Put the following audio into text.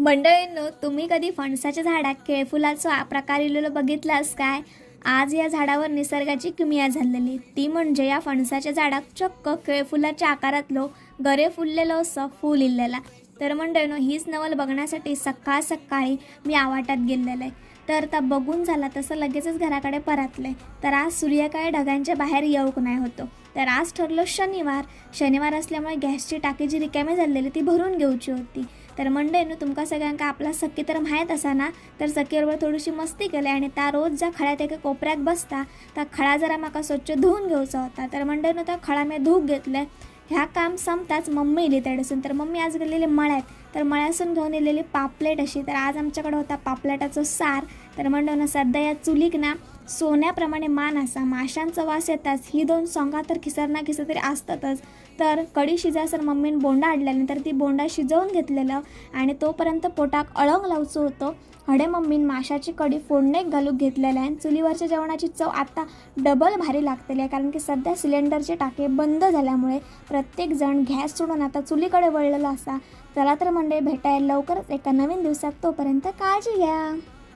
मंडळींनो, तुम्ही कधी फणसाच्या झाडात केळफुलाचा प्रकार इलेलो बघितलास काय? आज या झाडावर निसर्गाची किमया झालेली ती म्हणजे या फणसाच्या झाडात चक्क केळफुलाच्या आकारातलो गरे फुललेलो असं फूल इल्लेला. तर मंडळींनो, हीच नवल बघण्यासाठी सकाळ सकाळी मी आवाटात गेलेलं आहे. तर आता बघून झाला तसं लगेचच घराकडे परतले. तर आज सूर्यकाळी ढगांच्या बाहेर येऊक नाही होतो. तर आज ठरलं शनिवार असल्यामुळे गॅसची टाकी जी रिकामी झालेली ती भरून घेऊची होती. तर मंडळींनो, तुमका सगळ्यांका आपला सखी तर माहीत असा ना. तर सखीबरोबर थोडीशी मस्ती केली आणि त्या रोज ज्या खळ्यात एका कोपऱ्यात बसता त्या खळा जरा माका स्वच्छ धुवून घ्यायचा होता. तर मंडळींनो, त्या खळा मी धुवून घेतले. ह्या काम संपताच मम्मी इली तेडसून. तर मम्मी आज गेलेली मळ्यात. तर मळ्यासून घेऊन येलेली पापलेट अशी. तर आज आमच्याकडे होता पापलेटाचं सार. तर मंडळींनो, सध्या या चुलीक ना सोन्याप्रमाणे मान असा, माशांचा वास येताच ही दोन सोंगा तर किसर ना किसर तरी असतातच. तर कढी शिजायसर मम्मीने बोंडा आणल्यानंतर ती बोंडा शिजवून घेतलेलं आणि तोपर्यंत पोटाक अळंग लावचं होतं. हडे मम्मीने माशाची कढी फोडणे घालून घेतलेलं आहे. चुलीवरच्या जेवणाची चव आता डबल भारी लागतेली आहे, कारण की सध्या सिलेंडरचे टाके बंद झाल्यामुळे प्रत्येकजण गॅस सोडून आता चुलीकडे वळलेला असा. चला तर मंडळी, भेटायला लवकरच एका नवीन दिवसात. तोपर्यंत काळजी घ्या.